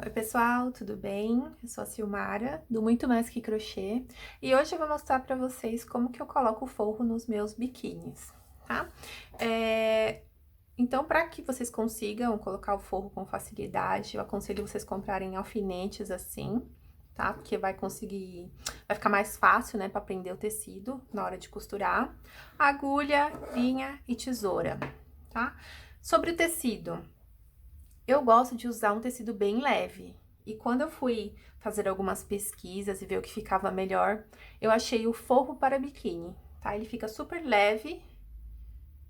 Oi pessoal, tudo bem? Eu sou a Silmara, do Muito Mais Que Crochê, e hoje eu vou mostrar pra vocês como que eu coloco o forro nos meus biquínis, tá? Então, para que vocês consigam colocar o forro com facilidade, eu aconselho vocês comprarem alfinetes assim, tá? Porque vai ficar mais fácil, né, para prender o tecido na hora de costurar. Agulha, linha e tesoura, tá? Sobre o tecido, eu gosto de usar um tecido bem leve. E quando eu fui fazer algumas pesquisas e ver o que ficava melhor, eu achei o forro para biquíni, tá? Ele fica super leve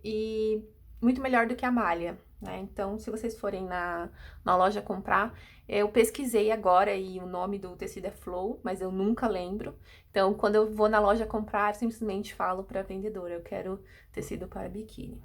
e muito melhor do que a malha, né? Então, se vocês forem na loja comprar, eu pesquisei agora e o nome do tecido é Flow, mas eu nunca lembro. Então, quando eu vou na loja comprar, simplesmente falo para a vendedora, eu quero tecido para biquíni.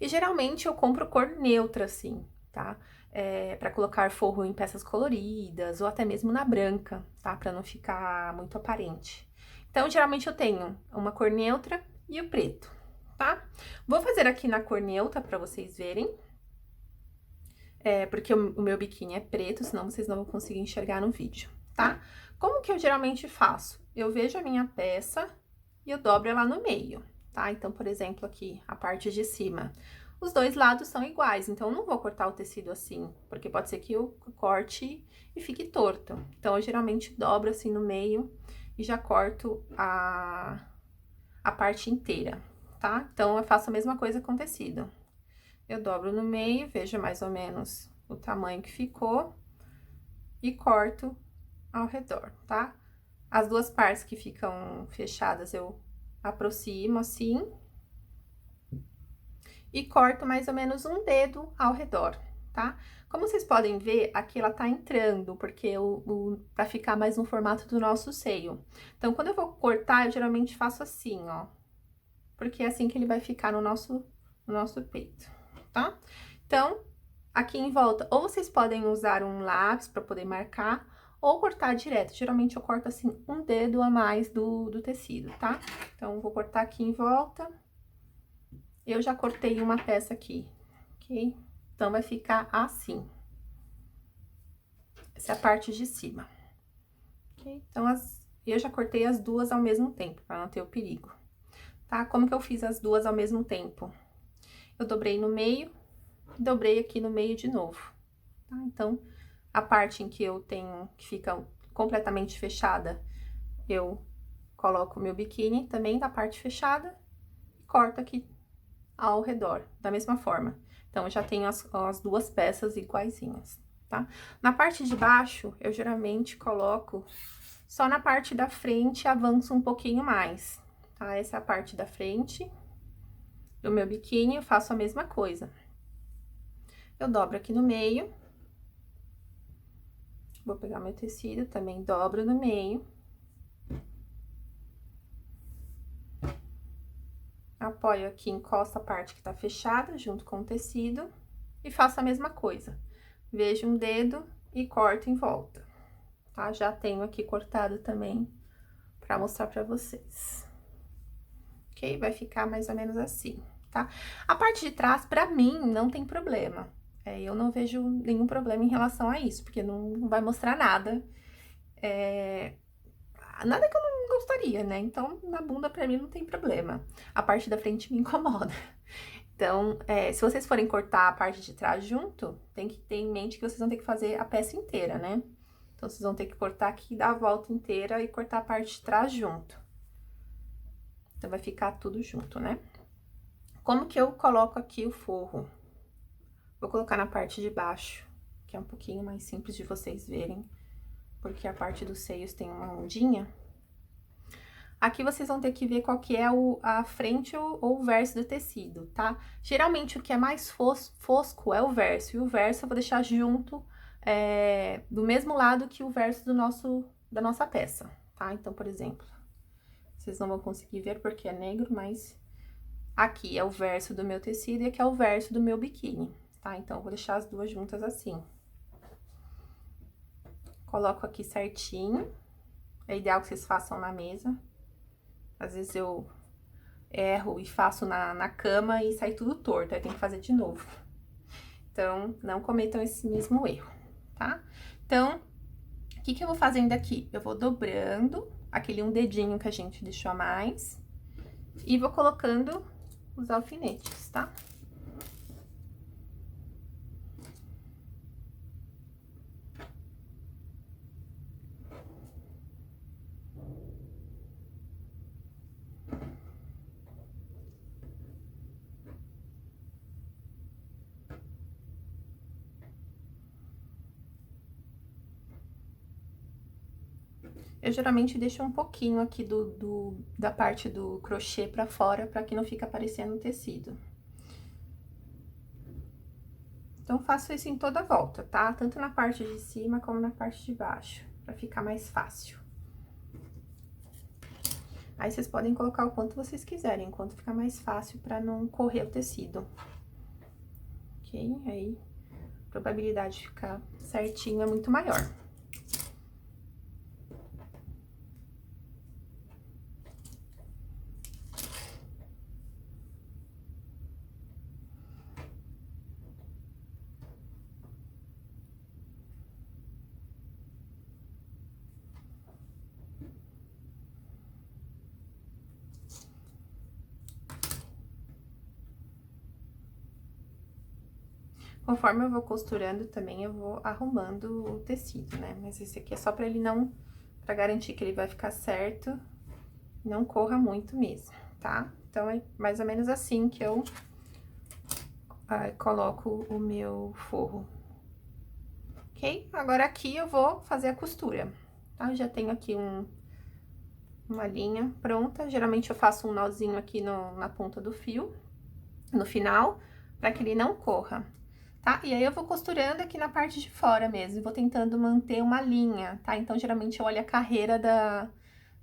E geralmente eu compro cor neutra, assim, tá? Para colocar forro em peças coloridas ou até mesmo na branca, tá? Para não ficar muito aparente. Então, geralmente eu tenho uma cor neutra e o preto, tá? Vou fazer aqui na cor neutra para vocês verem. Porque o meu biquíni é preto, senão vocês não vão conseguir enxergar no vídeo, tá? Como que eu geralmente faço? Eu vejo a minha peça e eu dobro ela no meio, tá? Então, por exemplo, aqui, a parte de cima. Os dois lados são iguais, então eu não vou cortar o tecido assim, porque pode ser que eu corte e fique torto. Então, eu geralmente dobro assim no meio e já corto a parte inteira, tá? Então, eu faço a mesma coisa com o tecido. Eu dobro no meio, vejo mais ou menos o tamanho que ficou e corto ao redor, tá? As duas partes que ficam fechadas eu aproximo assim e corto mais ou menos um dedo ao redor, tá? Como vocês podem ver, aqui ela tá entrando, porque pra ficar mais no formato do nosso seio. Então, quando eu vou cortar, eu geralmente faço assim, ó, porque é assim que ele vai ficar no nosso peito, tá? Então, aqui em volta, ou vocês podem usar um lápis para poder marcar, ou cortar direto. Geralmente eu corto assim um dedo a mais do tecido, tá? Então, vou cortar aqui em volta. Eu já cortei uma peça aqui, ok? Então, vai ficar assim. Essa é a parte de cima, ok? Então, eu já cortei as duas ao mesmo tempo, para não ter o perigo, tá? Como que eu fiz as duas ao mesmo tempo? Eu dobrei no meio, dobrei aqui no meio de novo, tá? Então, a parte em que eu tenho, que fica completamente fechada, eu coloco o meu biquíni também da parte fechada e corto aqui ao redor, da mesma forma. Então, eu já tenho as duas peças iguaizinhas, tá? Na parte de baixo, eu geralmente coloco só na parte da frente, avanço um pouquinho mais, tá? Essa é a parte da frente do meu biquíni, eu faço a mesma coisa. Eu dobro aqui no meio. Vou pegar meu tecido, também dobro no meio. Apoio aqui, encosto a parte que tá fechada, junto com o tecido. E faço a mesma coisa. Vejo um dedo e corto em volta, tá? Já tenho aqui cortado também pra mostrar pra vocês. Ok? Vai ficar mais ou menos assim, tá? A parte de trás, pra mim, não tem problema. Eu não vejo nenhum problema em relação a isso, porque não vai mostrar nada. Nada que eu não gostaria, né? Então, na bunda, pra mim, não tem problema. A parte da frente me incomoda. Então, se vocês forem cortar a parte de trás junto, tem que ter em mente que vocês vão ter que fazer a peça inteira, né? Então, vocês vão ter que cortar aqui, dar a volta inteira e cortar a parte de trás junto. Então, vai ficar tudo junto, né? Como que eu coloco aqui o forro? Vou colocar na parte de baixo, que é um pouquinho mais simples de vocês verem, porque a parte dos seios tem uma ondinha. Aqui vocês vão ter que ver qual que é a frente ou o verso do tecido, tá? Geralmente o que é mais fosco é o verso, e o verso eu vou deixar junto, do mesmo lado que o verso da nossa peça, tá? Então, por exemplo, vocês não vão conseguir ver porque é negro, mas aqui é o verso do meu tecido e aqui é o verso do meu biquíni, tá? Então, eu vou deixar as duas juntas assim. Coloco aqui certinho, é ideal que vocês façam na mesa. Às vezes eu erro e faço na cama e sai tudo torto, aí tem que fazer de novo. Então, não cometam esse mesmo erro, tá? Então, o que que eu vou fazendo aqui? Eu vou dobrando aquele um dedinho que a gente deixou a mais e vou colocando os alfinetes, tá? Eu geralmente deixo um pouquinho aqui da parte do crochê pra fora, pra que não fique aparecendo o tecido. Então, faço isso em toda a volta, tá? Tanto na parte de cima como na parte de baixo, pra ficar mais fácil. Aí, vocês podem colocar o quanto vocês quiserem, enquanto ficar mais fácil pra não correr o tecido. Ok? Aí, a probabilidade de ficar certinho é muito maior. Conforme eu vou costurando também, eu vou arrumando o tecido, né? Mas esse aqui é só pra ele não... Pra garantir que ele vai ficar certo, não corra muito mesmo, tá? Então, é mais ou menos assim que eu coloco o meu forro. Ok? Agora, aqui eu vou fazer a costura, tá? Eu já tenho aqui uma linha pronta. Geralmente, eu faço um nozinho aqui na ponta do fio, no final, pra que ele não corra. Tá? E aí, eu vou costurando aqui na parte de fora mesmo, vou tentando manter uma linha, tá? Então, geralmente, eu olho a carreira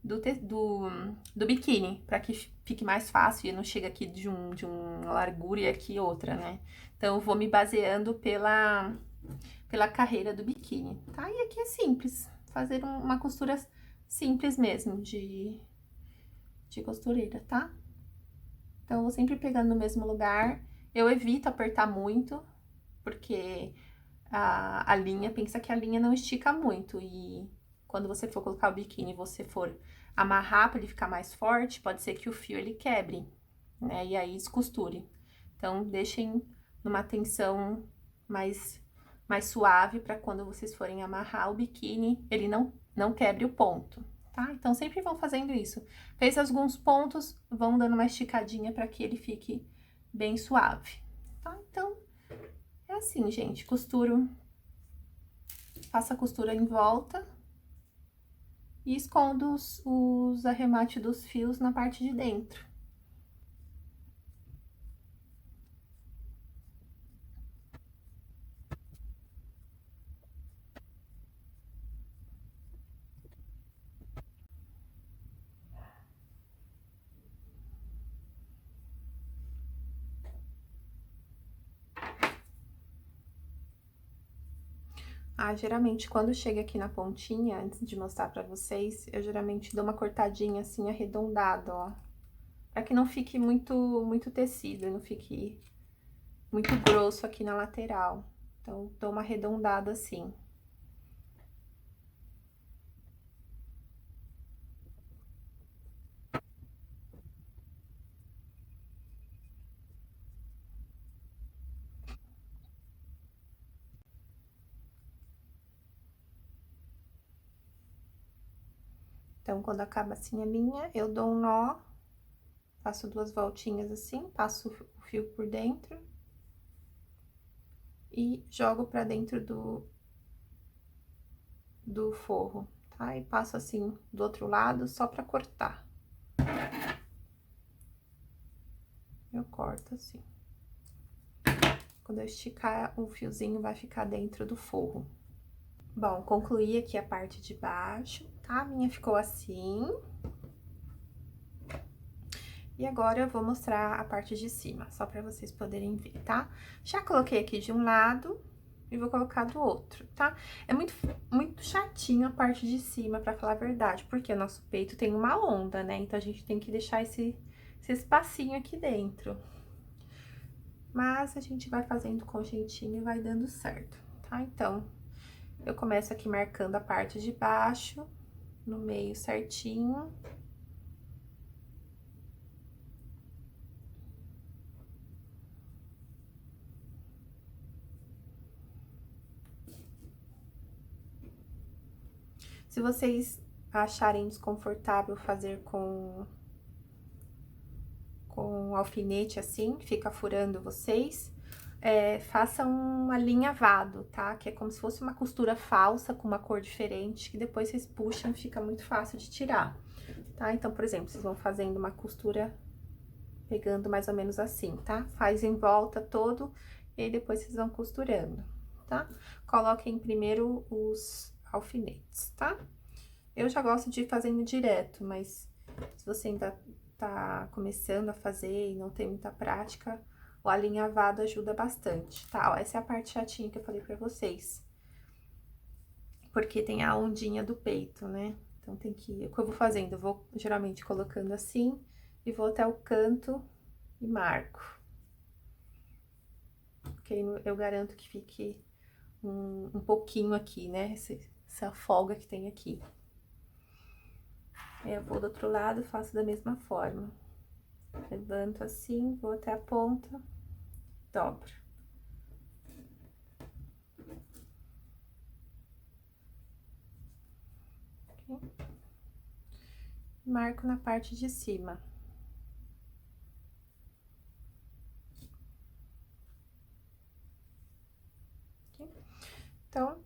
do biquíni, pra que fique mais fácil e não chega aqui de uma largura e aqui outra, né? Então, eu vou me baseando pela carreira do biquíni, tá? E aqui é simples, fazer uma costura simples mesmo, de costureira, tá? Então, eu vou sempre pegando no mesmo lugar, eu evito apertar muito, porque a linha, pensa que a linha não estica muito, e quando você for colocar o biquíni, você for amarrar para ele ficar mais forte, pode ser que o fio ele quebre, né? E aí descosture. Então, deixem numa tensão mais suave para quando vocês forem amarrar o biquíni, ele não quebre o ponto, tá? Então, sempre vão fazendo isso. Fez alguns pontos, vão dando uma esticadinha para que ele fique bem suave, tá? Então, é assim, gente, costuro, faço a costura em volta e escondo os arremates dos fios na parte de dentro. Geralmente, quando chega aqui na pontinha, antes de mostrar pra vocês, eu geralmente dou uma cortadinha assim, arredondada, ó. Pra que não fique muito tecido, não fique muito grosso aqui na lateral. Então, dou uma arredondada assim. Então, quando acaba assim a linha, eu dou um nó, faço duas voltinhas assim, passo o fio por dentro e jogo pra dentro do forro, tá? E passo assim do outro lado só pra cortar. Eu corto assim. Quando eu esticar, o fiozinho vai ficar dentro do forro. Bom, concluí aqui a parte de baixo, tá? A minha ficou assim. E agora eu vou mostrar a parte de cima, só pra vocês poderem ver, tá? Já coloquei aqui de um lado e vou colocar do outro, tá? É muito chatinho a parte de cima, pra falar a verdade, porque o nosso peito tem uma onda, né? Então, a gente tem que deixar esse espacinho aqui dentro. Mas a gente vai fazendo com jeitinho e vai dando certo, tá? Então, eu começo aqui marcando a parte de baixo, no meio certinho. Se vocês acharem desconfortável fazer com alfinete assim, que fica furando vocês, façam um alinhavado, tá? Que é como se fosse uma costura falsa com uma cor diferente, que depois vocês puxam e fica muito fácil de tirar, tá? Então, por exemplo, vocês vão fazendo uma costura pegando mais ou menos assim, tá? Faz em volta todo e aí depois vocês vão costurando, tá? Coloquem primeiro os alfinetes, tá? Eu já gosto de ir fazendo direto, mas se você ainda tá começando a fazer e não tem muita prática, o alinhavado ajuda bastante, tá? Ó, essa é a parte chatinha que eu falei pra vocês. Porque tem a ondinha do peito, né? Então, tem que... O que eu vou fazendo? Eu vou geralmente colocando assim e vou até o canto e marco. Porque aí eu garanto que fique um pouquinho aqui, né? Essa folga que tem aqui. Aí eu vou do outro lado e faço da mesma forma. Levanto assim, vou até a ponta, dobro. Okay. Marco na parte de cima. Okay. Então,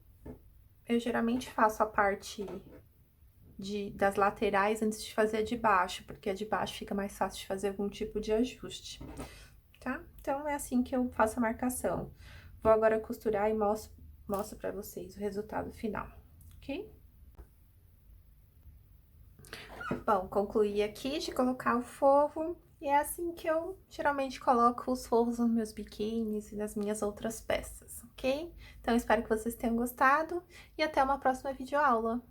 eu geralmente faço a parte das laterais antes de fazer a de baixo, porque a de baixo fica mais fácil de fazer algum tipo de ajuste, tá? Então, é assim que eu faço a marcação. Vou agora costurar e mostro pra vocês o resultado final, ok? Bom, concluí aqui de colocar o forro, e é assim que eu geralmente coloco os forros nos meus biquínis e nas minhas outras peças, ok? Então, espero que vocês tenham gostado e até uma próxima videoaula.